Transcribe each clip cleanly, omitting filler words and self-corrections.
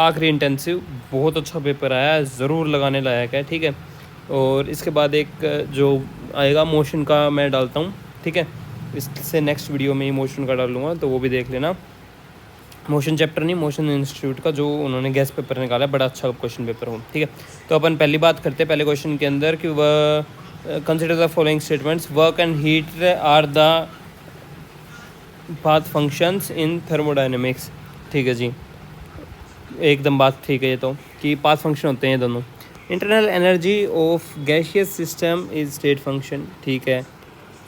आखिरी इंटेंसिव बहुत अच्छा पेपर आया है, ज़रूर लगाने लायक है, ठीक है। और इसके बाद एक जो आएगा मोशन का मैं डालता हूँ, ठीक है। इससे नेक्स्ट वीडियो में ही मोशन का डालूँगा, तो वो भी देख लेना। मोशन चैप्टर नहीं, मोशन इंस्टीट्यूट का जो उन्होंने गेस्ट पेपर निकाला है, बड़ा अच्छा क्वेश्चन पेपर हो, ठीक है। तो अपन पहली बात करते हैं पहले क्वेश्चन के अंदर कि वह consider the following statements, work and heat are the path functions in thermodynamics, ठीक है जी, एकदम बात ठीक है ये तो, कि पाथ फंक्शन होते हैं ये दोनों। Internal energy of gaseous system is state function, ठीक है।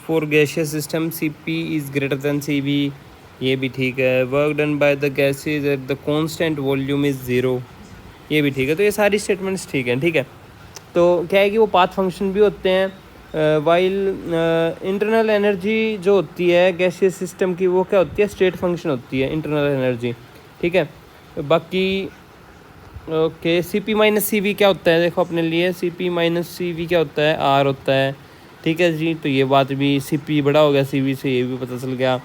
For gaseous system C P is greater than C V, ये भी ठीक है। Work done by the gases at the constant volume is zero, ये भी ठीक है। तो ये सारी स्टेटमेंट्स ठीक हैं, ठीक है। तो क्या है कि वो पाथ फंक्शन भी होते हैं, वाइल इंटरनल एनर्जी जो होती है गैसियस सिस्टम की, वो क्या होती है, स्टेट फंक्शन होती है इंटरनल एनर्जी, ठीक है। बाकी okay, C P minus C V क्या होता है, देखो अपने लिए C P minus C V क्या होता है, आर होता है, ठीक है जी। तो ये बात भी, सी पी बड़ा हो गया सी वी से, ये भी पता चल गया।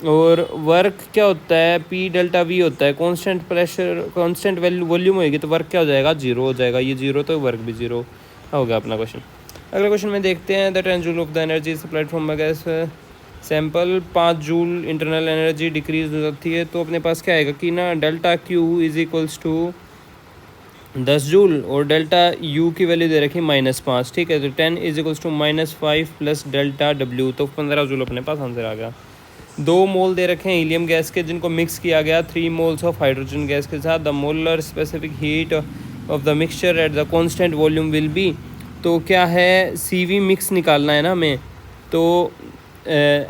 और वर्क क्या होता है, पी डेल्टा वी होता है, कांस्टेंट प्रेशर कांस्टेंट वॉल्यूम होएगी तो वर्क क्या हो जाएगा, जीरो हो जाएगा, ये जीरो तो वर्क भी जीरो हो गया अपना क्वेश्चन। अगला क्वेश्चन में देखते हैं, the 10 joule of the energy supplied from gas sample, 5 joule internal energy decrease हो जाती है, तो अपने पास क्या आएगा कि ना delta Q is equals to 10 joule, और डेल्टा यू की वैल्यू दे रखी -5, ठीक है। तो 10 is equals to -5 plus delta W, तो 15 जूल अपने पास आंसर आ गया। 2 मोल दे रखे हैं हीलियम गैस के, जिनको मिक्स किया गया 3 मोल्स ऑफ हाइड्रोजन गैस के साथ। The molar specific heat of the mixture at the constant volume will be, तो क्या है, सी वी मिक्स निकालना है ना हमें, तो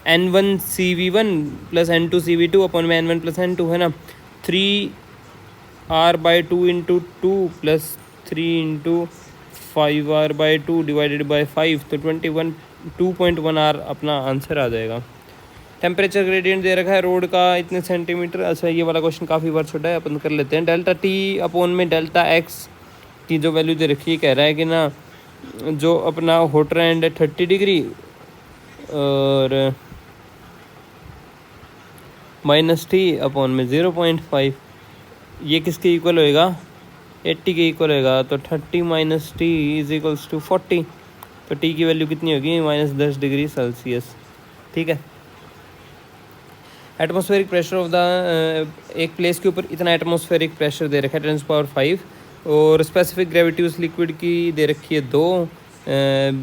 N1 CV1 plus N2 CV2 अपन में N1 प्लस N2 है ना, 3R/2 into 2 plus 3 into 5R/2 divided by 5, तो 2.1 R अपना आंसर आ जाएगा। टेम्परेचर ग्रेडियंट दे रखा है रोड का इतने सेंटीमीटर, अच्छा ये वाला क्वेश्चन काफ़ी बार छोटा है, अपन कर लेते हैं। डेल्टा टी अपॉन में डेल्टा एक्स की जो वैल्यू दे रखी है, कह रहा है कि ना जो अपना हॉटर एंड है 30 डिग्री और -T अपॉन में 0.5, ये किसके इक्वल होएगा, 80 के इक्वल होएगा। तो 30 - T इज इक्वल्स टू 40, तो T की वैल्यू कितनी होगी, -10 डिग्री सेल्सियस, ठीक है। एटमॉस्फेरिक प्रेशर ऑफ द एक प्लेस के ऊपर इतना एटमॉस्फेरिक प्रेशर दे रखा है 10⁵, और स्पेसिफिक ग्रेविटी उस लिक्विड की दे रखी है 2,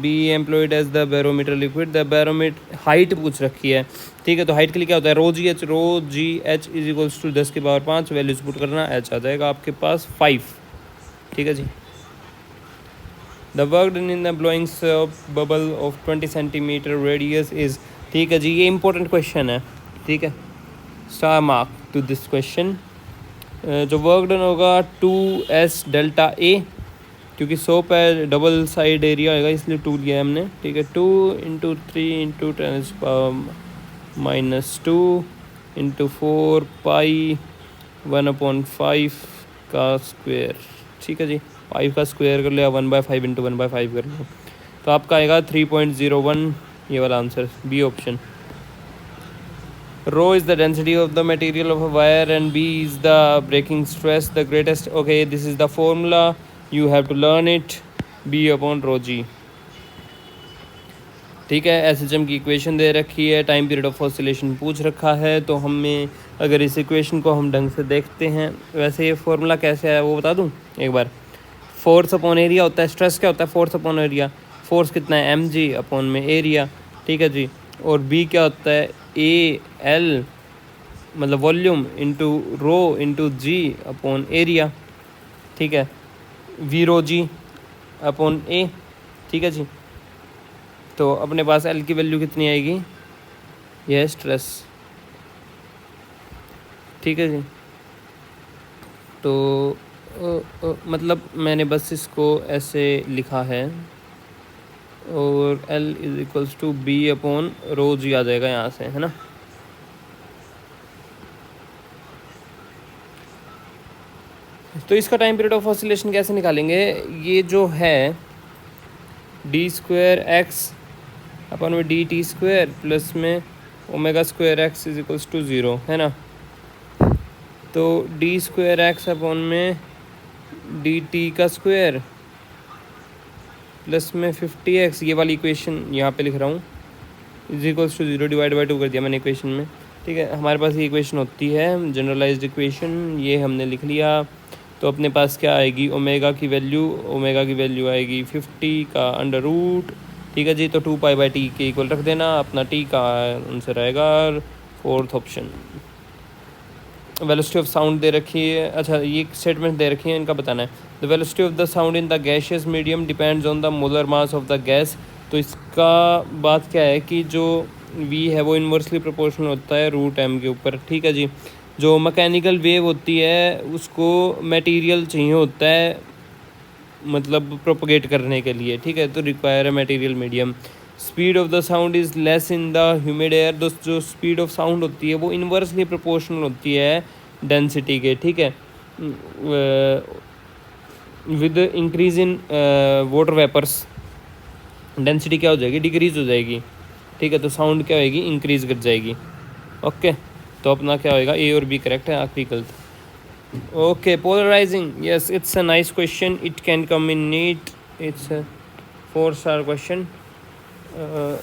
be employed as the barometer liquid, the barometer height पूछ रखी है, ठीक है। तो हाइट के लिए क्या होता है, rho g h is equals to 10⁵, values put करना, एच आ जाएगा आपके पास 5, ठीक है जी। The work done in the blowing bubble of 20 centimetre radius is, ठीक है जी, ये इंपॉर्टेंट क्वेश्चन है, ठीक है, star mark to this question. जो वर्क डन होगा 2S डेल्टा ए, क्योंकि 100 पे डबल साइड एरिया होगा इसलिए 2 लिया है हमने, ठीक है। 2 इंटू 3 इंटू 10⁻² इंटू 4 पाई 1/5 का स्क्वायर, ठीक है जी। 5 का स्क्वायर कर लिया, 1/5 इंटू 1/5 कर लिया, तो आपका आएगा 3.01, ये वाला answer B option. Rho is the density of the material of a wire and B is the breaking stress, the greatest. Okay, this is the formula, you have to learn it, B upon rho G, ठीक है। SHM की equation दे रखी है, time period of oscillation पूछ रखा है, तो हमें अगर इस इक्वेशन को हम ढंग से देखते हैं, वैसे ये फार्मूला कैसे है वो बता दूं एक बार। फोर्स अपॉन एरिया होता है, स्ट्रेस क्या होता है, फोर्स अपॉन एरिया, फोर्स कितना है mg अपॉन में एरिया, ठीक है जी। और B क्या होता है, AL मतलब वॉल्यूम इंटू रो इंटू जी अपॉन एरिया, ठीक है, वी रो जी अपॉन ए, ठीक है जी। तो अपने पास L की वैल्यू कितनी आएगी, यह है स्ट्रेस, ठीक है जी। तो मतलब मैंने बस इसको ऐसे लिखा है, और L is equals to B upon rho g आ जाएगा यहाँ से, है ना। तो इसका टाइम पीरियड ऑफ ऑसिलेशन कैसे निकालेंगे, ये जो है d² अपन में dt² प्लस में ω² x इज इक्वल्स टू 0, है ना। तो डी स्क्वायर एक्स अपॉन में डी टी का स्क्वायर प्लस में 50x, ये वाली इक्वेशन यहाँ पे लिख रहा हूँ, is equals to 0 divide by 2 कर दिया मैंने इक्वेशन में। ठीक है, हमारे पास ये इक्वेशन होती है जनरलाइज्ड इक्वेशन, ये हमने लिख लिया। तो अपने पास क्या आएगी, ओमेगा की वैल्यू आएगी 50 का अंडर रूट। ठीक है जी, तो 2π/t के इक्वल रख देना, अपना t का आंसर आएगा 4th option. Velocity of sound दे रखी है, अच्छा ये स्टेटमेंट दे रखी है, इनका बताना है। The velocity of the sound in the gaseous medium depends on the molar mass of the gas. तो इसका बात क्या है कि जो v है वो इन्वर्सली प्रोपोर्शनल होता है रूट m के ऊपर। ठीक है जी, जो मैकेनिकल वेव होती है उसको मटेरियल चाहिए होता है, मतलब प्रोपगेट करने के लिए। ठीक है, तो रिक्वायर है material medium. Speed of the sound is less in the humid air. दोस्त जो स्पीड ऑफ साउंड होती है वो इन्वर्सली प्रोपोर्शनल होती है डेंसिटी के। ठीक है, with increase in water vapours density क्या हो जाएगी, डिक्रीज हो जाएगी। ठीक है, तो साउंड क्या होएगी, इंक्रीज कर जाएगी। ओके, तो अपना क्या होएगा, ए और बी करेक्ट है, आखिरी गलत। Okay, polarizing, yes it's a nice question, it can come in NEET, it's a 4-star question.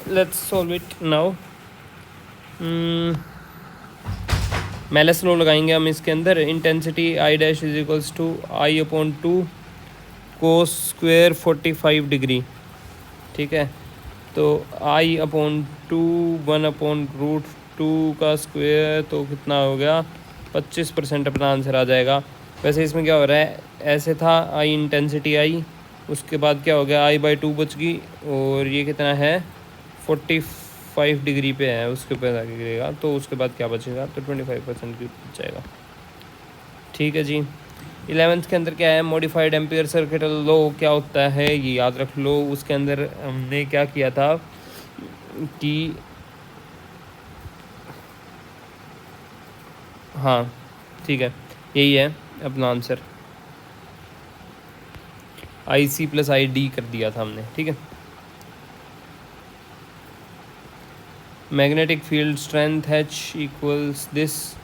Let's solve it now. Malus law लगाएंगे हम इसके अंदर। Intensity I dash is equals to I upon 2 cos square 45 degree. ठीक है, तो आई upon 2 1/√2 का square, तो कितना हो गया 25% अपना आंसर आ जाएगा। वैसे इसमें क्या हो रहा है, ऐसे था आई इंटेंसिटी आई, उसके बाद क्या हो गया i/2 बच गई, और ये कितना है 45 डिग्री पे है, उसके ऊपर आगे गिरेगा, तो उसके बाद क्या बचेगा, तो 25% की बच जाएगा। ठीक है जी, 11th के अंदर क्या है, मॉडिफाइड एम्पियर सर्किट लॉ क्या होता है ये याद रख लो। उसके अंदर हमने क्या किया था कि हाँ ठीक है, यही है अपना आंसर, IC + ID कर दिया था हमने। ठीक है, magnetic field strength H equals this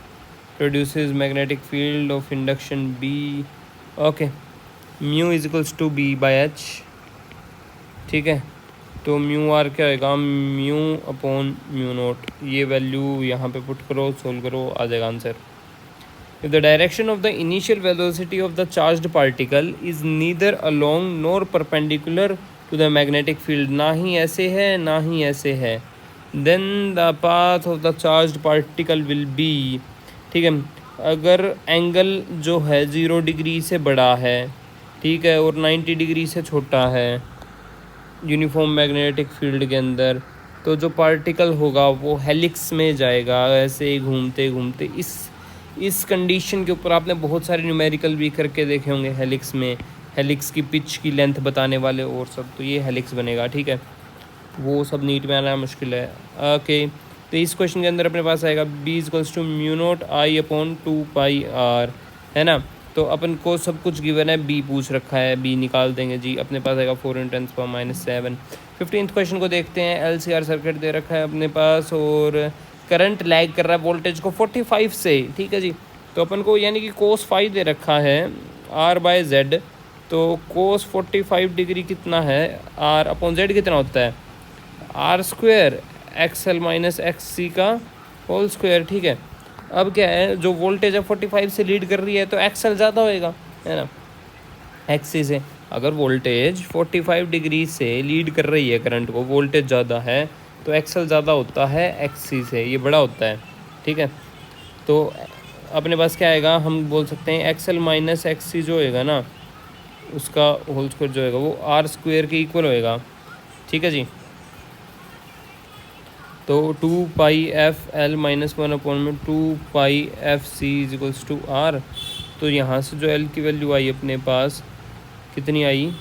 produces magnetic field of induction B। Okay, mu is equals to B/H। ठीक है, तो μr क्या होगा, μ/μ0। ये वैल्यू यहाँ पे पुट करो, सोल्व करो, आ जाएगा answer. If the direction of the initial velocity of the charged particle is neither along nor perpendicular to the magnetic field, ना ही ऐसे है ना ही ऐसे है, then the path of the charged particle will be। ठीक है, अगर एंगल जो है 0 डिग्री से बड़ा है, ठीक है, और 90 डिग्री से छोटा है यूनिफॉर्म मैग्नेटिक फील्ड के अंदर, तो जो पार्टिकल होगा वो हेलिक्स में जाएगा, ऐसे ही घूमते घूमते। इस कंडीशन के ऊपर आपने बहुत सारे न्यूमेरिकल भी करके देखे होंगे हेलिक्स में, हेलिक्स की पिच की लेंथ बताने वाले और सब, तो ये हेलिक्स बनेगा। ठीक है, वो सब नीट में आना मुश्किल है। ओके, तो इस क्वेश्चन के अंदर अपने पास आएगा B = μ0 I/2πr, है ना। तो अपन को सब कुछ गिवन है, B पूछ रखा है, B निकाल देंगे जी, अपने पास आएगा 4 × 10⁻⁷। 15th क्वेश्चन को देखते हैं। LCR सर्किट दे रखा है अपने पास, और करंट लैग कर रहा है वोल्टेज को 45 से। ठीक है जी, तो अपन को यानी कि cos 5 दे रखा है R/Z, तो cos 45 डिग्री कितना है, R/Z कितना होता है, R² XL - XC का होल स्क्वायर। ठीक है, अब क्या है, जो वोल्टेज है 45 से लीड कर रही है, तो XL ज़्यादा होएगा, है ना, XC से। अगर वोल्टेज 45 डिग्री से लीड कर रही है करंट को, वोल्टेज ज़्यादा है, तो XL ज़्यादा होता है XC से, ये बड़ा होता है। ठीक है, तो अपने पास क्या आएगा, हम बोल सकते हैं XL - XC जो होएगा ना, उसका होल स्क्वायर जो होएगा वो R² के इक्वल होएगा। ठीक है जी, तो 2πfL - 1/2πfC = R। तो यहाँ से जो L की वैल्यू आई अपने पास कितनी आई,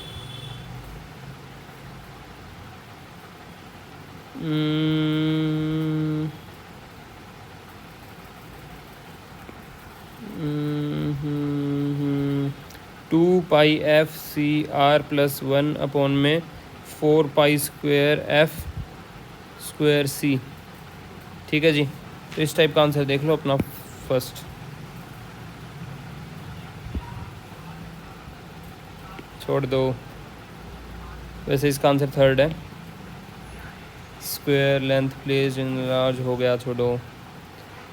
टू पाई FCR + 1/4π²F²C। ठीक है जी, तो इस टाइप का आंसर देख लो अपना फर्स्ट। छोड़ दो, वैसे इसका आंसर थर्ड है। Square length place in large हो गया, छोड़ो।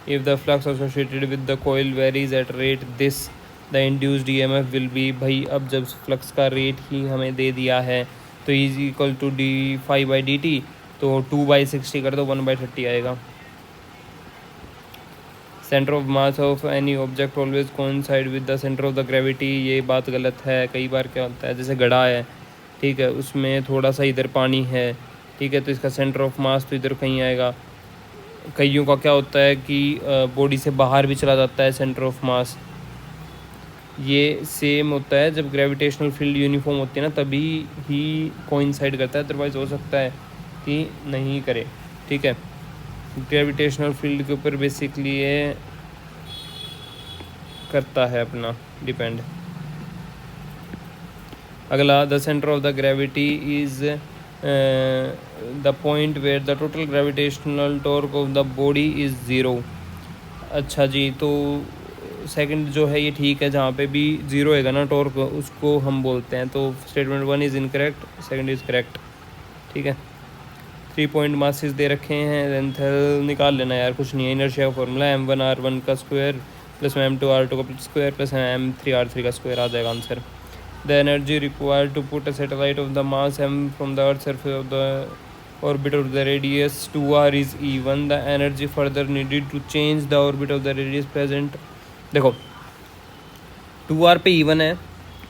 If the flux associated with the coil varies at rate this the induced EMF will be, भाई अब जब फ्लक्स का रेट ही हमें दे दिया है तो इज इक्वल टू d5/dt, तो 2/60 कर दो, 1/30 आएगा। Centre of mass of any object always coincide with the centre of the gravity, ये बात गलत है। कई बार क्या होता है, जैसे घड़ा है, ठीक है, उसमें थोड़ा सा इधर पानी है, ठीक है, तो इसका सेंटर ऑफ मास तो इधर कहीं आएगा। कईयों का क्या होता है कि बॉडी से बाहर भी चला जाता है सेंटर ऑफ मास, ये सेम होता है जब ग्रेविटेशनल फील्ड यूनिफॉर्म होती है ना, तभी ही कोइंसाइड करता है, अदरवाइज़ हो सकता है कि नहीं करे, ठीक है। ग्रेविटेशनल फील्ड के ऊपर बेसिकली ये करता है अपना डिपेंड। अगला, the centre of the gravity is the point where the total gravitational torque of the body is zero. अच्छा जी, तो सेकंड जो है ये ठीक है, जहाँ पे भी ज़ीरो होगा ना टॉर्क, उसको हम बोलते हैं। तो statement 1 is incorrect, second is correct, ठीक है। 3 पॉइंट मासेस दे रखे हैं, लेंथ निकाल लेना यार, कुछ नहीं है। इनर्शिया का फॉर्मूला m1r1 का स्क्वायर प्लस m2r2 का स्क्वायर प्लस m3r3 का स्क्वायर आ जाएगा answer. The energy required to put a satellite of the mass m from the earth surface of the orbit of the radius 2r is E1. The energy further needed to change the orbit of the radius present, देखो 2r पे E1 है,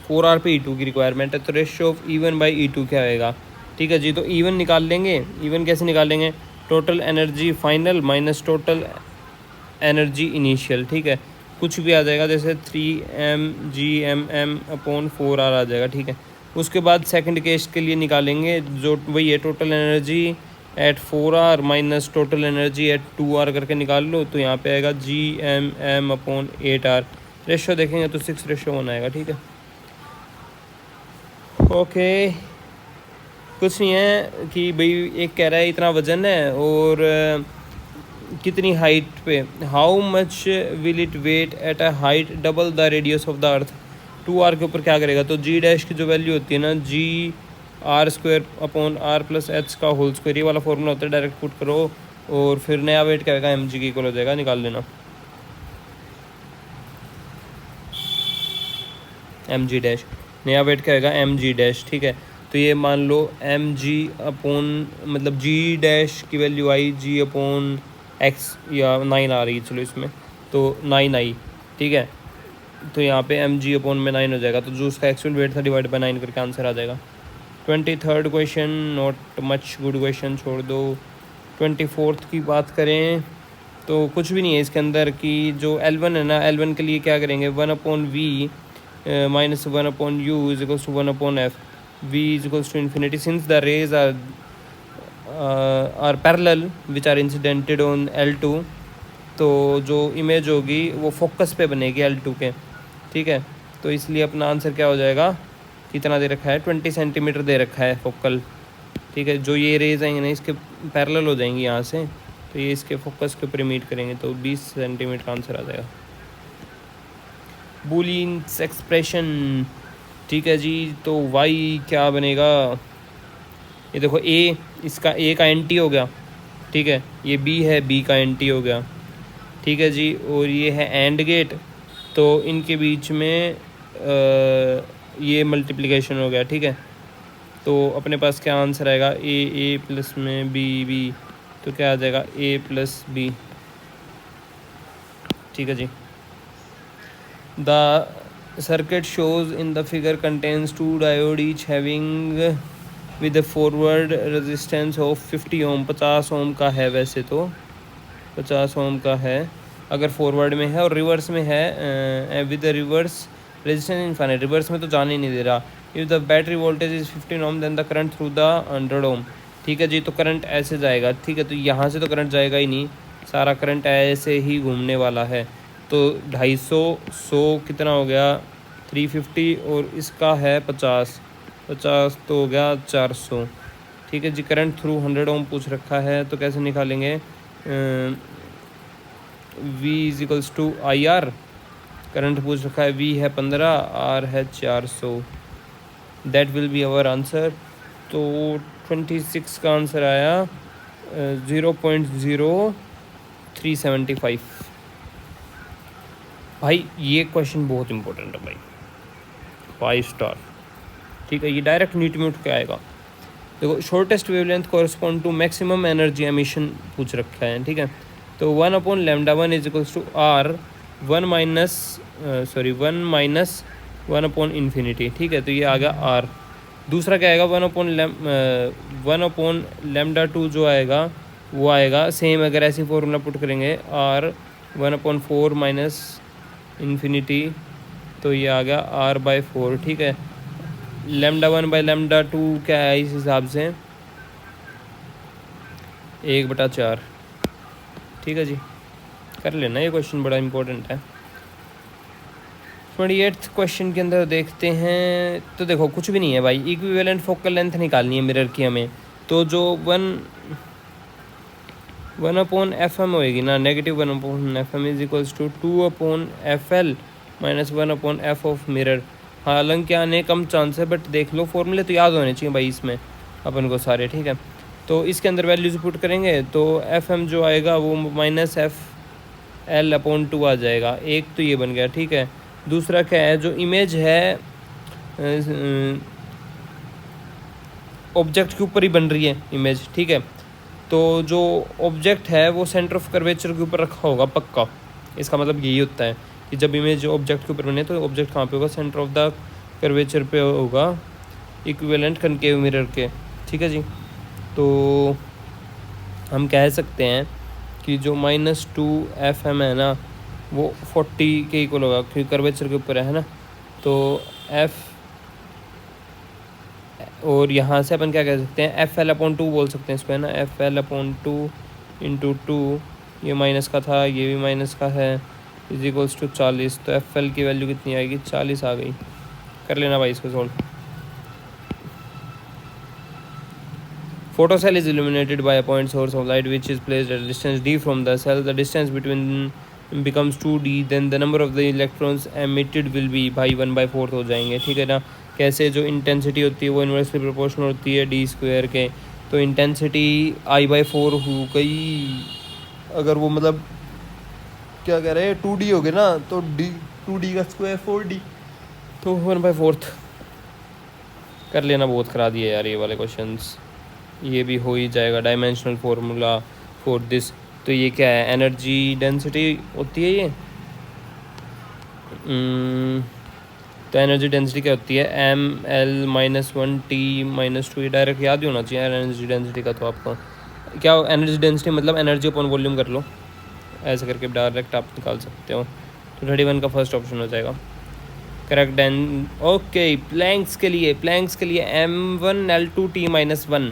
4r पे E2 की requirement है, तो ratio of E1 by E2 क्या आएगा, ठीक है जी। तो E1 निकाल लेंगे, E1 कैसे निकालेंगे, total energy final minus total energy initial, ठीक है, कुछ भी आ जाएगा, जैसे 3mgmm/4r आ जाएगा, ठीक है। उसके बाद सेकंड केस के लिए निकालेंगे, जो वही है total energy at 4r minus total energy at 2r करके निकाल लो, तो यहाँ पे आएगा gmm/8r। रेशो देखेंगे तो 6:1 आएगा, ठीक है। ओके, कुछ नहीं है कि भाई एक कह रहा है इतना वजन है और कितनी हाइट पे, how much will it weigh at a height double the radius of the earth. 2r के ऊपर क्या करेगा, तो g डैश की जो वैल्यू होती है ना, g(r²/r+h का होल स्क्वायर, ये वाला फॉर्मूला होता है, डायरेक्ट पुट करो और फिर नया वेट क्या आएगा, mg की इक्वल हो जाएगा, निकाल लेना mg डैश, नया वेट क्या आएगा mg डैश, ठीक है। तो ये मान लो mg मतलब g डैश की वैल्यू आई g/x या 9 आ रही है, चलो इसमें तो 9 आई, ठीक है। तो यहाँ पे mg/9 हो जाएगा, तो जो उसका एक्चुअल वेट था डिवाइड बाई 9 करके आंसर आ जाएगा। 23rd question not much good question, छोड़ दो। 24th की बात करें तो कुछ भी नहीं है इसके अंदर, कि जो L1 है ना, L1 के लिए क्या करेंगे, 1/v minus 1/u is equals to 1/f, v is equals to infinity since the rays are parallel which are incidented on L2, तो जो इमेज होगी वो फोकस पे बनेगी L2 के, ठीक है। तो इसलिए अपना आंसर क्या हो जाएगा, कितना दे रखा है, 20 सेंटीमीटर दे रखा है फोकल, ठीक है। जो ये रेज आएंगे ना इसके पैरेलल हो जाएंगी यहाँ से, तो ये इसके फोकस के ऊपर मीट करेंगे, तो 20 सेंटीमीटर का आंसर आ जाएगा। बूलियंस एक्सप्रेशन, ठीक है जी, तो y क्या बनेगा, ये देखो a, इसका a का एंटी हो गया, ठीक है, ये b है, b का एंटी हो गया, ठीक है जी, और ये है एंड गेट, तो इनके बीच में ये मल्टीप्लिकेशन हो गया, ठीक है। तो अपने पास क्या आंसर आएगा, a प्लस में b, तो क्या आ जाएगा a प्लस b, ठीक है जी। The circuit shows in the figure contains 2 diode each having with forward resistance of 50 ohm, 50 ohm का है, वैसे तो 50 ओम का है अगर फॉरवर्ड में है, और रिवर्स में है with reverse resistance infinite, reverse में तो जाने ही नहीं दे रहा। If the battery voltage is 15 ohm then the current through the 100 ohm, ठीक है जी। तो करंट ऐसे जाएगा, ठीक है, तो यहाँ से तो करंट जाएगा ही नहीं, सारा करंट ऐसे ही घूमने वाला है, तो 250, 100 कितना हो गया 350, और इसका है 50 तो हो गया 400, ठीक है जी। करंट थ्रू 100 ओम पूछ रखा है, तो कैसे निकालेंगे, v is equals to IR, current पूछ रखा है, v है 15, R है 400, that will be our answer. तो 26 का आंसर आया 0.0375। भाई ये क्वेश्चन बहुत इंपॉर्टेंट है भाई, 5 स्टार। ठीक है, ये डायरेक्ट न्यूटन में उठ के आएगा। देखो, shortest wavelength correspond to maximum energy emission पूछ रखा है। ठीक है, तो 1/λ1 is equals to R 1 minus 1/∞। ठीक है, तो ये आ गया R। दूसरा क्या आएगा, 1/λ2 जो आएगा वो आएगा सेम, अगर ऐसी फॉर्मूला पुट करेंगे R 1/4 माइनस इन्फिनिटी, तो ये आ गया R/4। ठीक है, λ1/λ2 क्या है इस हिसाब से 1/4। ठीक है जी, कर लेना, ये क्वेश्चन बड़ा इंपॉर्टेंट है। 28th क्वेश्चन के अंदर देखते हैं। तो देखो कुछ भी नहीं है भाई, इक्विवेलेंट फोकल लेंथ निकालनी है मिरर की हमें। तो जो 1/FM होएगी ना, -1/FM is equals to 2/FL minus 1/F of mirror. हालांकि आने कम चांस है, बट देख लो, फॉर्मूले तो याद होने चाहिए भाई इसमें अपन को सारे। ठीक है, तो इसके अंदर वैल्यूज पुट करेंगे तो FM जो आएगा वो -FL/2 आ जाएगा। एक तो ये बन गया। ठीक है, दूसरा क्या है, जो इमेज है ऑब्जेक्ट के ऊपर ही बन रही है इमेज। ठीक है, तो जो ऑब्जेक्ट है वो सेंटर ऑफ कर्वेचर के ऊपर रखा होगा पक्का। इसका मतलब यही होता है कि जब इमेज ऑब्जेक्ट के ऊपर बने तो ऑब्जेक्ट कहाँ पे होगा, सेंटर ऑफ द कर्वेचर पे होगा, इक्विवेलेंट कनकेव मिरर के। ठीक है जी, तो हम कह सकते हैं कि जो -2FM है ना वो 40 के इक्वल होगा, क्योंकि कर्वेचर के ऊपर है ना। तो F, और यहाँ से अपन क्या कह सकते हैं, FL/2 बोल सकते हैं इसको, है ना। FL/2 इंटू 2, ये माइनस का था, ये भी माइनस का है, इज इक्वल्स टू 40। तो FL की वैल्यू कितनी आएगी, 40 आ गई। कर लेना भाई इसको solve. Photocell is illuminated by a point source of light which is placed at a distance d from the cell. The distance between becomes 2d, then the number of the electrons emitted will be भाई 1/4 हो जाएंगे। ठीक है ना। कैसे, जो intensity होती है वो इन्वर्सली प्रोपोर्शनल होती है d² के। तो इंटेंसिटी I/4 हो गई। अगर वो मतलब क्या कह रहे हैं 2d हो गए ना, तो d 2d का स्क्वायर 4d, तो 1/4 कर लेना। बहुत करा दिए यार ये वाले क्वेश्चंस। ये भी हो ही जाएगा, डायमेंशनल फार्मूला फॉर दिस। तो ये क्या है, एनर्जी डेंसिटी होती है ये। तो एनर्जी डेंसिटी क्या होती है, mL-1T-2। ये डायरेक्ट याद ही होना चाहिए एनर्जी डेंसिटी का। तो आपको क्या, एनर्जी डेंसिटी मतलब एनर्जी अपॉन वॉल्यूम कर लो, ऐसे करके डायरेक्ट आप निकाल सकते हो। तो 31 का फर्स्ट ऑप्शन हो जाएगा करेक्ट। ओके, प्लैंक्स के लिए M1L2T-1,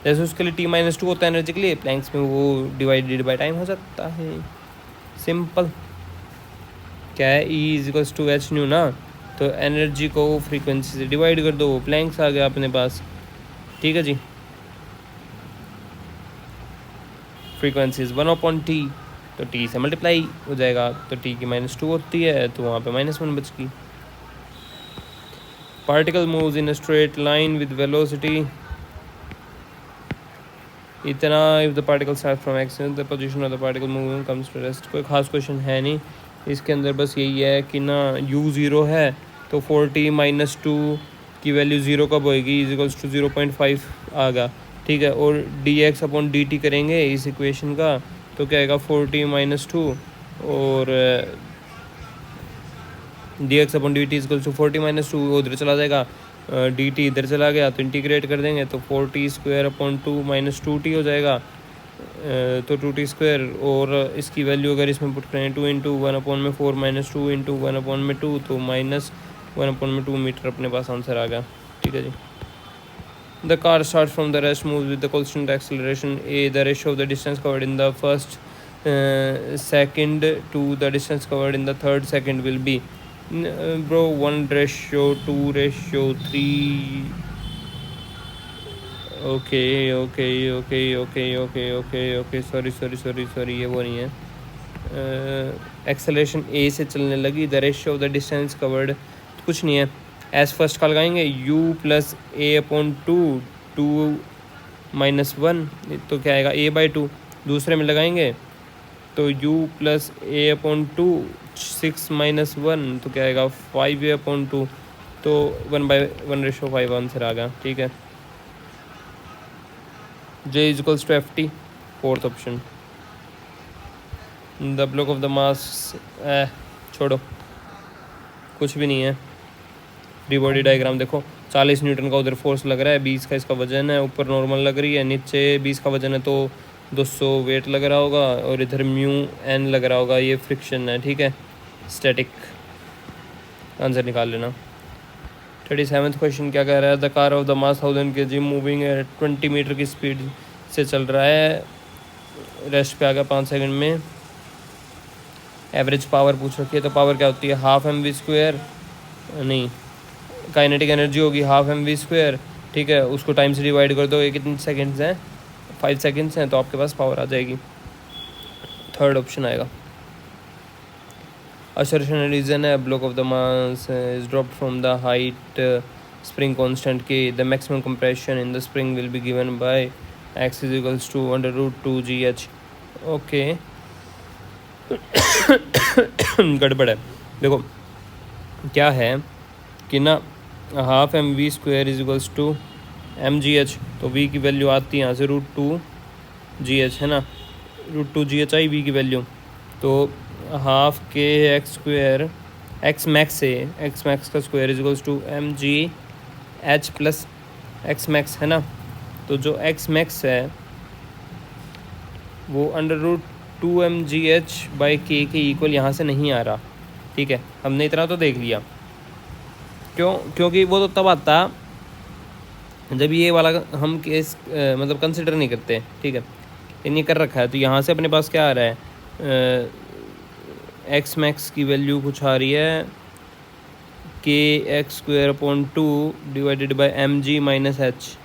जैसे उसके लिए T-2 होता है एनर्जी के लिए, प्लैंक्स में वो डिवाइडेड बाय टाइम हो जाता है। सिंपल। क्या है, E=h ना, तो एनर्जी को फ्रीक्वेंसी से डिवाइड कर दो, प्लैंक्स आ गया अपने पास। ठीक है जी, फ्रीक्वेंसी इज 1/T, तो T से मल्टीप्लाई हो जाएगा। तो T की -2 होती है, तो वहाँ पे -1 बच गई। Particle moves in a straight line with velocity इतना, if the particle start from x, the position of the particle moving comes to rest. कोई खास क्वेश्चन है नहीं इसके अंदर, बस यही है कि ना u 0 है, तो 40 - 2 की वैल्यू 0 कब होएगी, इज इक्वल्स टू 0.5 आ गया। ठीक है, और dx/dt करेंगे इस इक्वेशन का, तो क्या आएगा 40 - 2, और dx/dt इज इक्वल्स टू 40 - 2 उधर चला जाएगा, dt इधर चला गया, तो इंटीग्रेट कर देंगे तो 4t² - 2t हो जाएगा। तो 2t², और इसकी वैल्यू अगर इसमें पुट करें 2 × 1/4 - 2 × 1/2, तो -1/2 मीटर अपने पास आंसर आ गया। ठीक है जी। The car start from the rest, move with the constant acceleration a, the ratio of the distance covered in the first second to the distance covered in the third second will be bro 1:2:3। Okay, sorry, ये वो नहीं है। Acceleration a से चलने लगी, the ratio of the distance covered कुछ नहीं है, एस फर्स्ट का लगाएंगे u plus a upon two, 2 - 1 तो क्या आएगा a/2। दूसरे में लगाएंगे तो u plus a upon to, 6 - 1 तो क्या आएगा 5a/2। तो 1/1/5 आंसर आ गया। ठीक है, J = FT, fourth option. The block of the मास, छोड़ो, कुछ भी नहीं है। फ्री बॉडी डायग्राम देखो, 40 न्यूटन का उधर फोर्स लग रहा है, 20 का इसका वजन है, ऊपर नॉर्मल लग रही है, नीचे 20 का वजन है तो 200 वेट लग रहा होगा, और इधर μn लग रहा होगा, ये फ्रिक्शन है। ठीक है, स्टैटिक। आंसर निकाल लेना। 37वां क्वेश्चन क्या कह रहा है? The car of the mass 1000 kg moving 20 metre की स्पीड से चल रहा है, रेस्ट पे आ गया 5 सेकंड में। एवरेज पावर पूछ रखी है, तो पावर क्या होती है? हाफ mv², नहीं, काइनेटिक एनर्जी होगी हाफ mv²। ठीक है, उसको टाइम से डिवाइड कर दो, ये कितने सेकंड्स हैं? 5 सेकंड्स हैं, तो आपके पास पावर आ जाएगी। थर्ड ऑप्शन आएगा। असर्शन रीजन है, block of the mass is dropped from the height spring constant k, the maximum compression in the spring will be given by x = √2gh। Okay, गड़बड़ है। देखो क्या है कि ना, हाफ mv² = mgh, तो v की वैल्यू आती है यहाँ से √2gh, है ना, √2gh आई v की वैल्यू। तो half k x² x max है, x मैक्स का square = mgh plus x max, है ना। तो जो x मैक्स है वो √2mgh/k के इक्वल यहाँ से नहीं आ रहा। ठीक है, हमने इतना तो देख लिया। क्योंकि वो तो तब आता जब ये वाला हम केस मतलब कंसिडर नहीं करते। ठीक है, इन ये कर रखा है, तो यहाँ से अपने पास क्या आ रहा है? एक्स मैक्स की वैल्यू कुछ आ रही है kx²/2 / mg - h।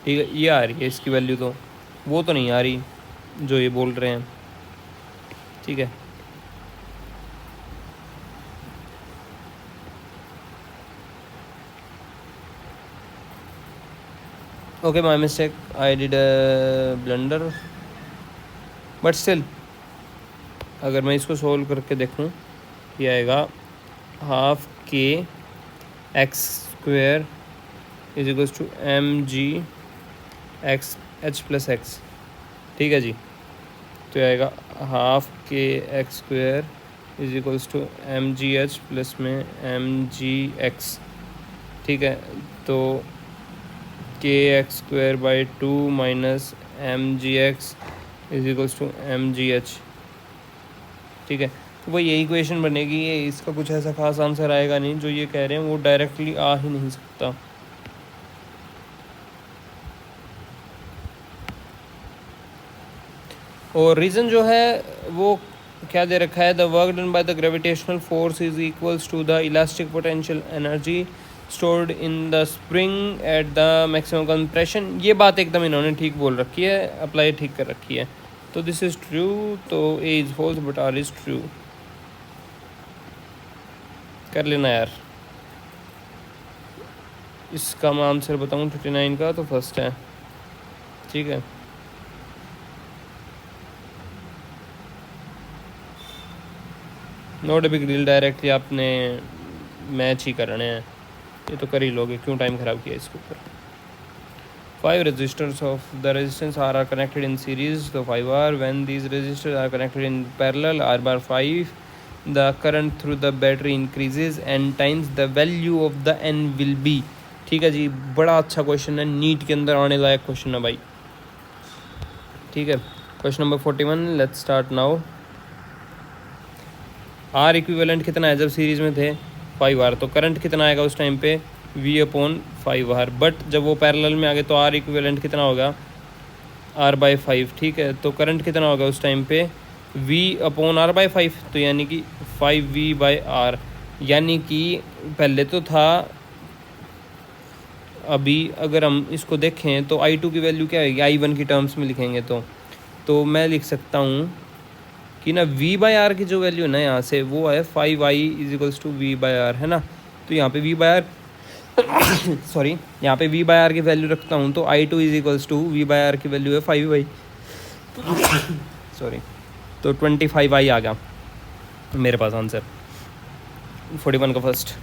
ठीक है, ये आ रही है इसकी वैल्यू, तो वो तो नहीं आ रही जो ये बोल रहे हैं। ठीक है, okay, my mistake, I did a blunder, but still अगर मैं इसको सोल्व करके देखूं, ये आएगा half k x² = mg h plus x। ठीक है जी, तो आएगा half k x² = mgh plus में mgx। ठीक है, तो kx²/2 माइनस mgx = mgh। ठीक है, तो वही यही इक्वेशन बनेगी। ये इसका कुछ ऐसा खास आंसर आएगा नहीं, जो ये कह रहे हैं वो डायरेक्टली आ ही नहीं सकता। और रीज़न जो है वो क्या दे रखा है? The work done by the gravitational force is equals to the elastic potential energy stored in the spring at the maximum compression. ये बात एकदम इन्होंने ठीक बोल रखी है, अप्लाई ठीक कर रखी है। तो दिस इज़ ट्रू, तो A is false but R is true. कर लेना यार। इसका मैं आंसर बताऊँ 39 का, तो फर्स्ट है। ठीक है, not a big deal, directly आपने मैच ही करने हैं, ये तो कर ही लोगे, क्यों टाइम ख़राब किया इसके ऊपर। 5 resistors of the resistance R are connected in series, so 5R. When these resistors are connected in parallel, R/5, the current through the battery increases n times the value of the n will be। ठीक है जी, बड़ा अच्छा question है, NEET के अंदर आने लायक question है भाई। ठीक है, question number 41, let's start now. R equivalent कितना है? जब सीरीज़ में थे 5R, तो करंट कितना आएगा उस टाइम पे? V/5R। बट जब वो पैरेलल में आ गए तो आर इक्विवेलेंट कितना होगा? R/5। ठीक है, तो करंट कितना होगा उस टाइम पे? V/R/5, तो यानी कि 5V/R। यानी कि पहले तो था, अभी अगर हम इसको देखें तो I2 की वैल्यू क्या होगी? I1 की टर्म्स में लिखेंगे तो मैं लिख सकता हूँ कि ना V/R की जो वैल्यू है ना यहाँ से, वो है 5I = V/R, है ना। तो यहाँ पे v बाय आर सॉरी यहाँ पे v बाय आर की वैल्यू रखता हूँ तो I2 is equals to v by R की वैल्यू है 5y सॉरी, तो 25i आ गया मेरे पास आंसर 41 का first.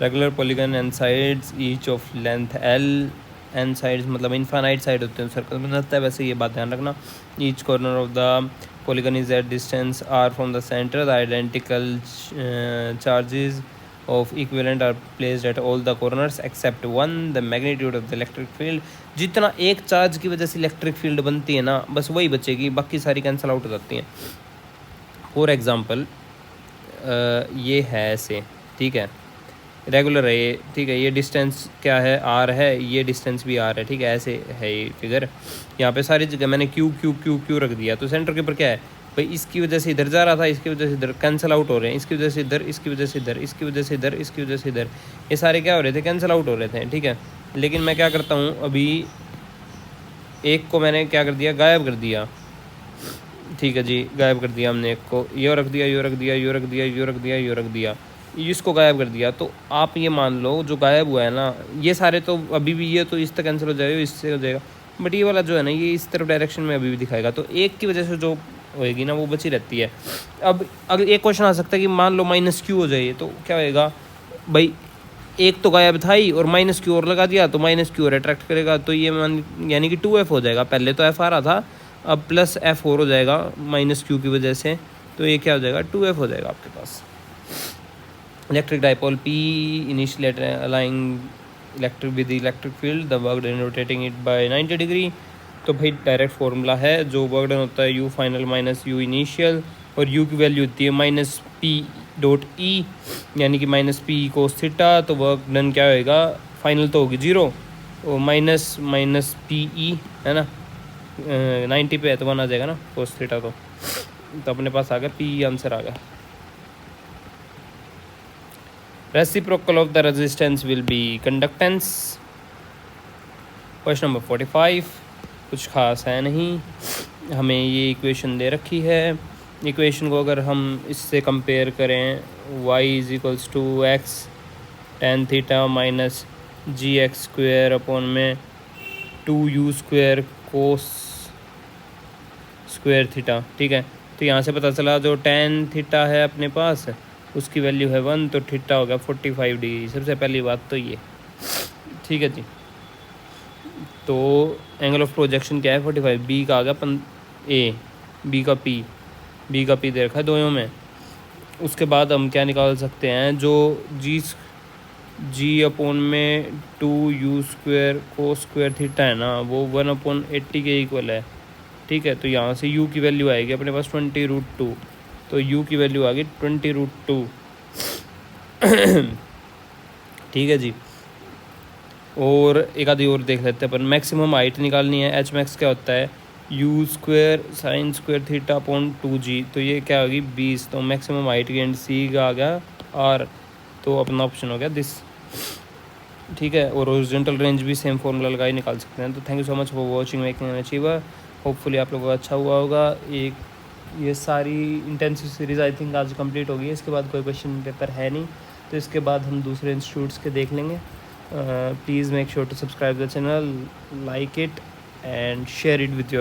Regular polygon and sides each of length l, and sides मतलब इनफाइनाइट साइड होते हैं सर्कल में बनता है, वैसे ये बात ध्यान रखना। Each corner of the polygon is at distance r from the center. The identical charges of equivalent are placed at all the corners except one. The magnitude of the electric field, जितना एक charge की वजह से electric field बनती है ना बस वही बचेगी, बाकी सारी कैंसिल आउट हो जाती हैं। फॉर एग्जांपल ये है ऐसे, ठीक है, रेगुलर है ये, ठीक है, ये डिस्टेंस क्या है r है, ये डिस्टेंस भी r है, ठीक है, ऐसे है ये फिगर। यहाँ पे सारी जगह मैंने q q q q रख दिया, तो सेंटर के ऊपर क्या है भाई, इसकी वजह से इधर जा रहा था, इसकी वजह से इधर कैंसिल आउट हो रहे हैं, इसकी वजह से इधर, इसकी वजह से इधर, इसकी वजह से इधर, इसकी वजह से इधर, ये सारे क्या हो रहे थे, कैंसिल आउट हो रहे थे, ठीक है। लेकिन मैं क्या करता हूँ, अभी एक को मैंने क्या कर दिया, गायब कर दिया, ठीक है जी, गायब कर दिया हमने एक को, ये रख दिया, ये रख दिया, ये रख दिया, ये रख दिया, ये रख दिया, इसको गायब कर दिया। तो आप ये मान लो जो गायब हुआ है ना, ये सारे तो अभी भी, ये तो इस तक कैंसिल हो जाएगा, इससे हो जाएगा, बट ये वाला जो है ना ये इस तरफ डायरेक्शन में अभी भी दिखाएगा, तो एक की वजह से जो होएगी ना वो बची रहती है। अब अगर एक क्वेश्चन आ सकता है कि मान लो -q हो जाए, तो क्या होएगा भाई, एक तो गायब था ही और -q और लगा दिया तो -q और अट्रैक्ट करेगा, तो ये यानी कि 2f हो जाएगा। पहले तो f आ रहा था, अब +f और हो जाएगा -q की वजह से, तो ये क्या हो जाएगा, 2f हो जाएगा आपके पास। Electric dipole P initially aligning electric with electric field, the work done rotating it by 90 degree. तो भाई डायरेक्ट फार्मूला है, जो वर्क डन होता है u final minus u initial, और u की वैल्यू होती है -p.e, यानी कि -p cos थीटा। तो वर्क डन क्या होएगा, फाइनल तो होगी 0 और माइनस pe है ना, 90 पे है तो 1 आ जाएगा ना cos थीटा, तो अपने पास आ गया p आंसर आ गया। Reciprocal of the resistance will be conductance। Question number 45, कुछ खास है नहीं, हमें ये इक्वेशन दे रखी है। इक्वेशन को अगर हम इससे कंपेयर करें, y is equals to x tan theta minus G X square upon में 2u square cos square theta, ठीक है। तो यहाँ से पता चला जो tan थीटा है अपने पास उसकी वैल्यू है 1, तो थीटा हो गया 45 डिग्री। सबसे पहली बात तो ये, ठीक है जी। तो एंगल ऑफ प्रोजेक्शन क्या है 45, बी का आ गया ए, बी का पी दे रखा है दोनों में। उसके बाद हम क्या निकाल सकते हैं, जो जी अपॉन में 2u square cos square theta है ना, वो 1/80 के इक्वल है, ठीक है। तो यहाँ से u की वैल्यू आएगी अपने पास 20√2, तो u की वैल्यू आ गई 20√2 ठीक है जी। और एक आधी और देख लेते हैं अपन, मैक्सिमम हाइट निकालनी है। एच मैक्स क्या होता है, u square sine square theta upon 2g, तो ये क्या होगी 20, तो मैक्सिमम हाइट की एंड सी का आ गया r, तो अपना ऑप्शन हो गया दिस, ठीक है। और हॉरिजॉन्टल रेंज भी सेम फॉर्मूला लगा ही निकाल सकते हैं। तो thank you so much for watching making an achiever, hopefully आप लोगों को अच्छा हुआ होगा। एक ये सारी इंटेंसिव सीरीज़ आई थिंक आज कंप्लीट होगी, इसके बाद कोई क्वेश्चन पेपर है नहीं, तो इसके बाद हम दूसरे इंस्टीट्यूट्स के देख लेंगे। Please make sure to subscribe the channel, like it and share it with your